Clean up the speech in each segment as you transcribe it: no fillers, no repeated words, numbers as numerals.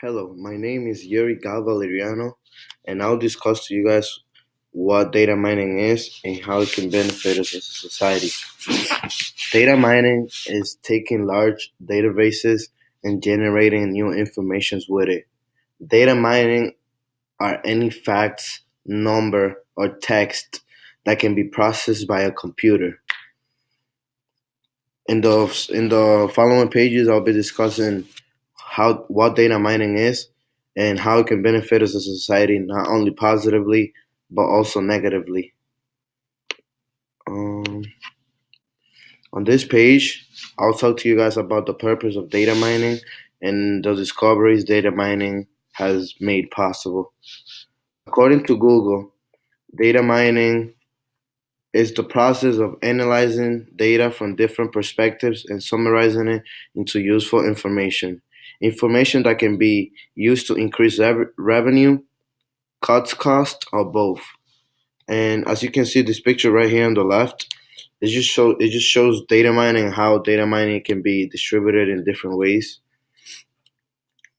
Hello, my name is Yuri Gal Valeriano, and I'll discuss to you guys what data mining is and how it can benefit us as a society. Data mining is taking large databases and generating new informations with it. Data mining are any facts, number, or text that can be processed by a computer. In the following pages, I'll be discussing what data mining is and how it can benefit us as a society, not only positively but also negatively. Um, on this page, I'll talk to you guys about the purpose of data mining and the discoveries data mining has made possible. According to Google, data mining is the process of analyzing data from different perspectives and summarizing it into useful information. Information that can be used to increase revenue, cuts cost, or both. And as you can see, this picture right here on the left, it just shows data mining and how data mining can be distributed in different ways.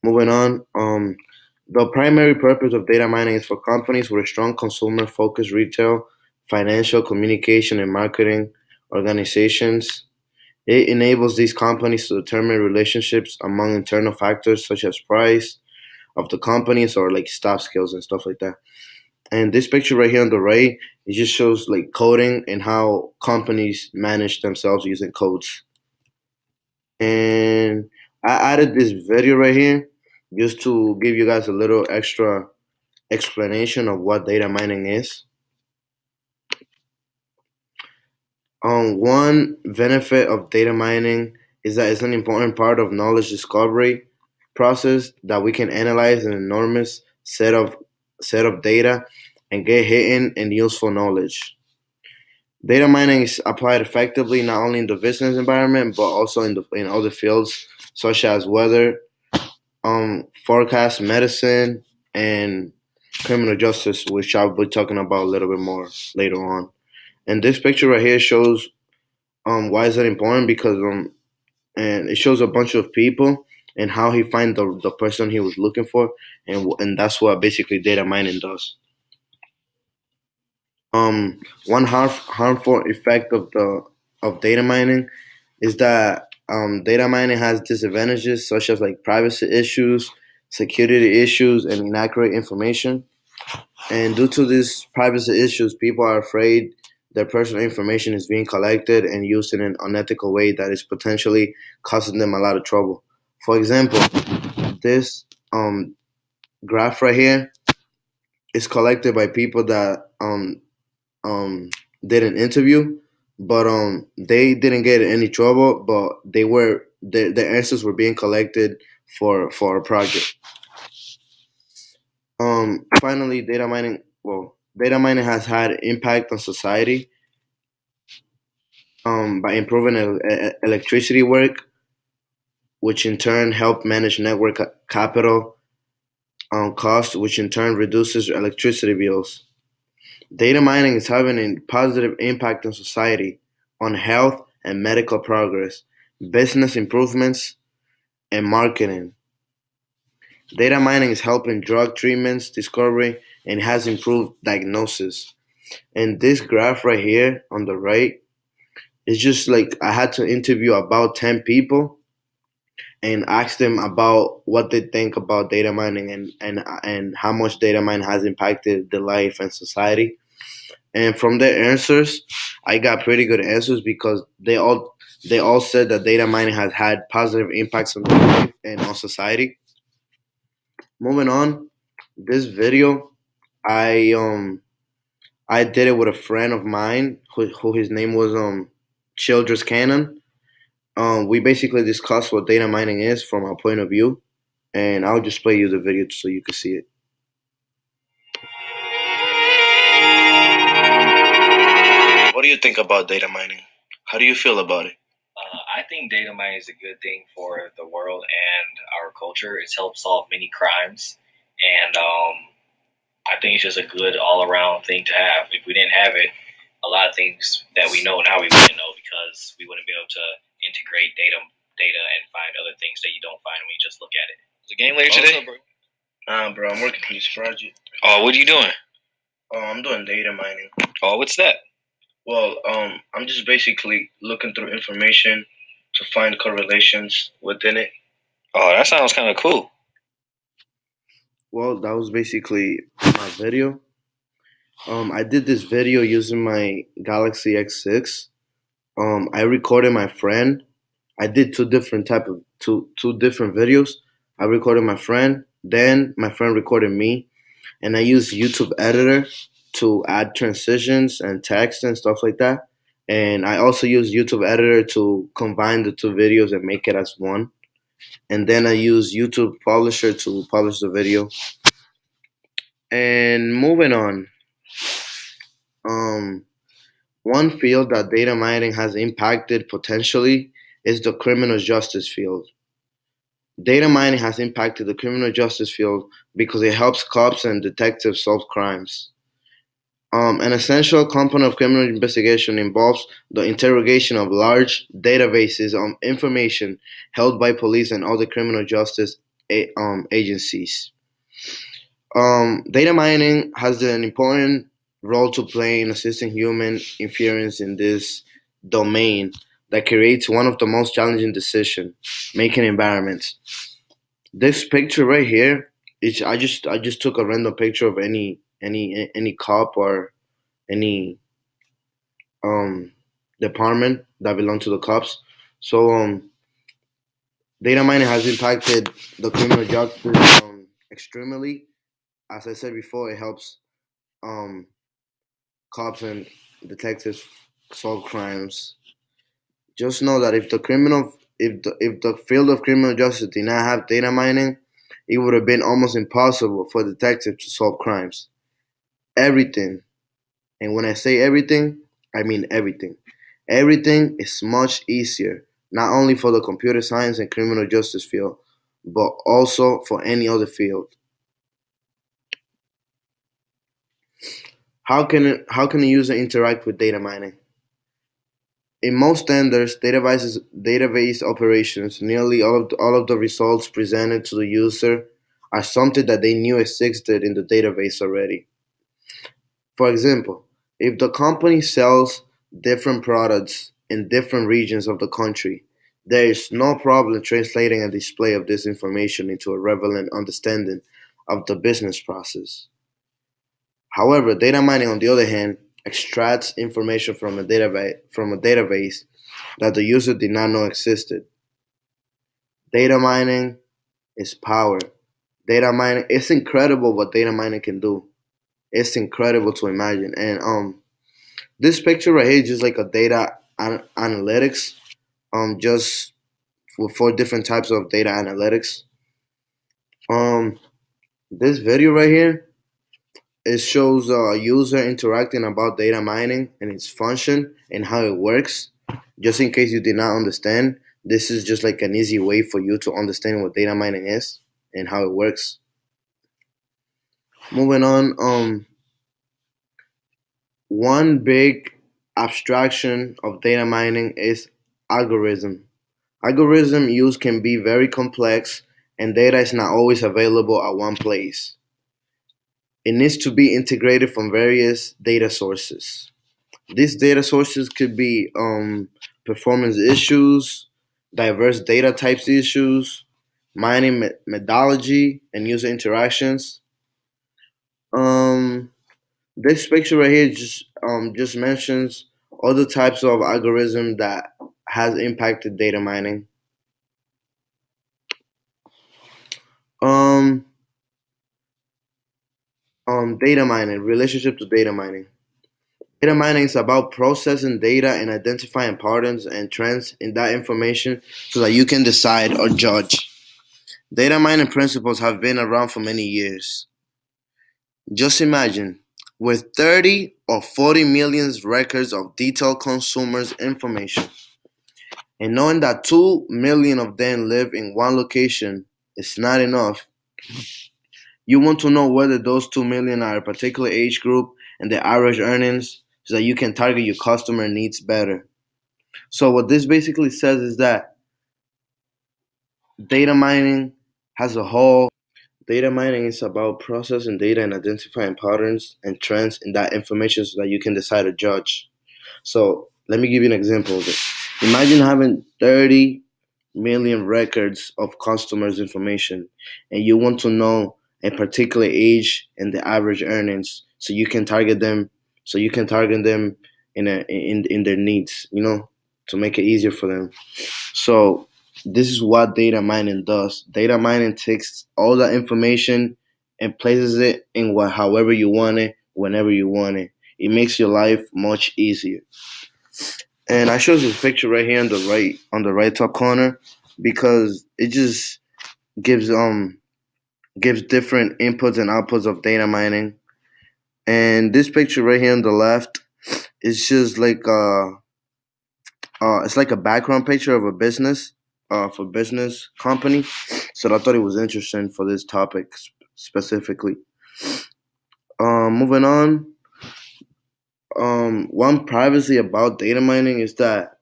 Moving on, the primary purpose of data mining is for companies with a strong consumer-focused retail, financial, communication, and marketing organizations. It enables these companies to determine relationships among internal factors such as price of the companies or like staff skills and stuff like that. And this picture right here on the right, it just shows like coding and how companies manage themselves using codes. And I added this video right here just to give you guys a little extra explanation of what data mining is. One benefit of data mining is that it's an important part of knowledge discovery process that we can analyze an enormous set of data and get hidden and useful knowledge. Data mining is applied effectively not only in the business environment but also in other fields such as weather, forecast, medicine, and criminal justice, which I'll be talking about a little bit more later on. And this picture right here shows why is that important because and it shows a bunch of people and how he find the person he was looking for, and that's what basically data mining does. One harmful effect of data mining is that data mining has disadvantages such as like privacy issues, security issues, and inaccurate information. And due to these privacy issues, people are afraid their personal information is being collected and used in an unethical way that is potentially causing them a lot of trouble. For example, this graph right here is collected by people that um, did an interview, but they didn't get in any trouble, but their answers were being collected for a project. Finally, data mining has had impact on society by improving electricity work, which in turn help manage network capital cost, which in turn reduces electricity bills. Data mining is having a positive impact on society, on health and medical progress, business improvements, and marketing. Data mining is helping drug treatments, discovery, and has improved diagnosis. And this graph right here on the right is just like I had to interview about 10 people and ask them about what they think about data mining and how much data mining has impacted their life and society. And from their answers, I got pretty good answers because they all said that data mining has had positive impacts on their life and on society. Moving on, this video, I um I did it with a friend of mine who his name was Childress Cannon. We basically discussed what data mining is from our point of view, and I'll just play you the video so you can see it. What do you think about data mining? How do you feel about it? I think data mining is a good thing for the world and our culture. It's helped solve many crimes, and I think it's just a good all-around thing to have. If we didn't have it, a lot of things that we know now we wouldn't know because we wouldn't be able to integrate data and find other things that you don't find when you just look at it. It's the game later today? Up, bro? Nah, bro, I'm working on this project. Oh, what are you doing? Oh, I'm doing data mining. Oh, what's that? Well, I'm just basically looking through information to find correlations within it. Oh, that sounds kind of cool. Well, that was basically my video. I did this video using my Galaxy X6. I recorded my friend. I did two different videos. I recorded my friend, then my friend recorded me, and I used YouTube Editor to add transitions and text and stuff like that. And I also used YouTube Editor to combine the two videos and make it as one. And then I used YouTube Publisher to publish the video. And moving on, one field that data mining has impacted potentially is the criminal justice field. Data mining has impacted the criminal justice field because it helps cops and detectives solve crimes. An essential component of criminal investigation involves the interrogation of large databases of information held by police and other criminal justice agencies. Data mining has an important role to play in assisting human inference in this domain that creates one of the most challenging decision-making environments. This picture right here is I just took a random picture of any cop or any department that belong to the cops. So data mining has impacted the criminal justice extremely. As I said before, it helps cops and detectives solve crimes. Just know that if the field of criminal justice did not have data mining, it would have been almost impossible for detectives to solve crimes. Everything, and when I say everything, I mean everything. Everything is much easier, not only for the computer science and criminal justice field, but also for any other field. How can a user interact with data mining? In most standards database operations, nearly all of the results presented to the user are something that they knew existed in the database already. For example, if the company sells different products in different regions of the country, there is no problem translating a display of this information into a relevant understanding of the business process. However, data mining, on the other hand, extracts information from a database that the user did not know existed. Data mining is power. Data mining, it's incredible what data mining can do. It's incredible to imagine. And this picture right here is just like a data analytics, just for 4 different types of data analytics. This video right here, it shows a user interacting about data mining and its function and how it works. Just in case you did not understand, this is just like an easy way for you to understand what data mining is and how it works. Moving on, one big abstraction of data mining is algorithm. Algorithm use can be very complex and data is not always available at one place. It needs to be integrated from various data sources. These data sources could be performance issues, diverse data types issues, mining methodology, and user interactions. This picture right here just mentions other types of algorithm that has impacted data mining. Data mining, relationship to data mining. Data mining is about processing data and identifying patterns and trends in that information so that you can decide or judge. Data mining principles have been around for many years. Just imagine, with 30 or 40 million records of detailed consumers' information, and knowing that 2 million of them live in one location is not enough. You want to know whether those 2 million are a particular age group and their average earnings so that you can target your customer needs better. So what this basically says is that data mining As a whole, data mining is about processing data and identifying patterns and trends in that information so that you can decide to judge. So let me give you an example of it. Imagine having 30 million records of customers' information, and you want to know a particular age and the average earnings, so you can target them. So you can target them in their needs, to make it easier for them. So this is what data mining does. Data mining takes all that information and places it in however you want it, whenever you want it. It makes your life much easier. And I show this picture right here on the right top corner because it just gives gives different inputs and outputs of data mining. And this picture right here on the left is just like it's like a background picture of a business for business company. So I thought it was interesting for this topic specifically. Moving on. One privacy about data mining is that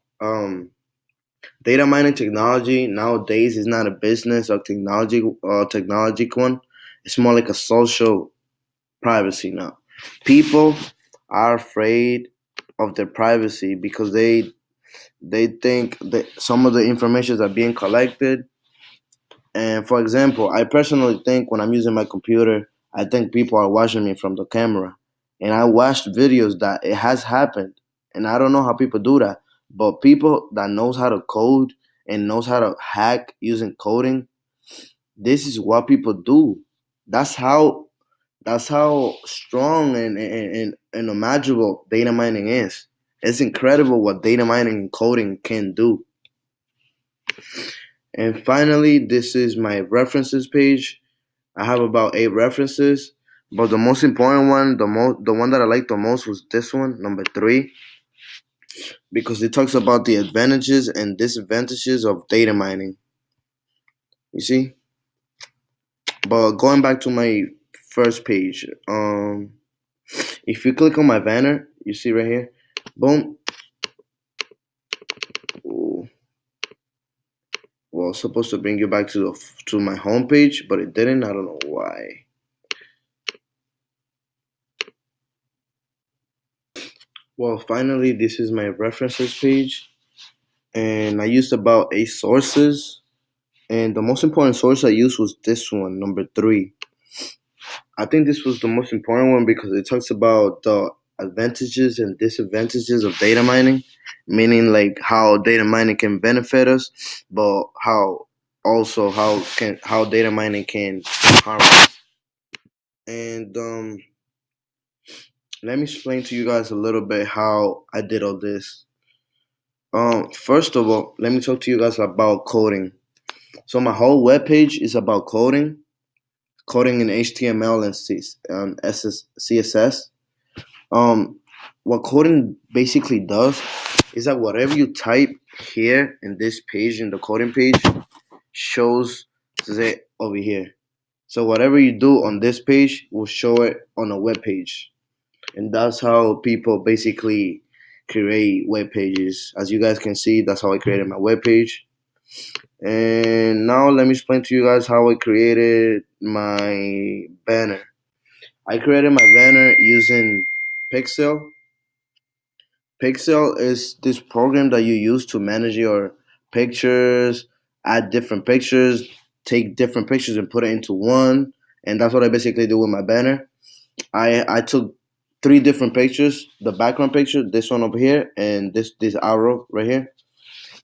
data mining technology nowadays is not a business or technology one. It's more like a social privacy now. People are afraid of their privacy because they think that some of the information are being collected. And for example, I personally think when I'm using my computer, I think people are watching me from the camera. And I watched videos that it has happened. And I don't know how people do that. But people that knows how to code and knows how to hack using coding, this is what people do. That's how strong and imaginable data mining is. It's incredible what data mining and coding can do. And finally, this is my references page. I have about 8 references, but the most important one, the one that I liked the most was this one, number 3, because it talks about the advantages and disadvantages of data mining. You see? But going back to my first page, if you click on my banner, you see right here, boom. Ooh. Well, it's supposed to bring you back to my homepage, but it didn't. I don't know why. Well, finally, this is my references page, and I used about 8 sources, and the most important source I used was this one, number 3. I think this was the most important one because it talks about the advantages and disadvantages of data mining, meaning like how data mining can benefit us, but how data mining can harm us. And let me explain to you guys a little bit how I did all this. First of all, let me talk to you guys about coding. So my whole webpage is about coding in HTML and CSS. What coding basically does is that whatever you type here in this page, in the coding page, shows it over here. So whatever you do on this page will show it on a web page. And that's how people basically create web pages. As you guys can see, that's how I created my web page. And now let me explain to you guys how I created my banner. I created my banner using Pixel. Pixel is this program that you use to manage your pictures, add different pictures, take different pictures and put it into one. And that's what I basically do with my banner. I took 3 different pictures, the background picture, this one over here, and this arrow right here.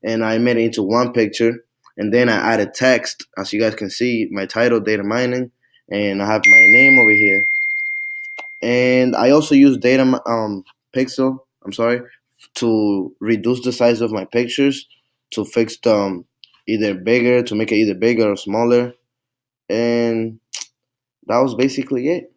And I made it into one picture. And then I added text, as you guys can see, my title, data mining, and I have my name over here. And I also use Pixel, to reduce the size of my pictures, to fix them to make it either bigger or smaller. And that was basically it.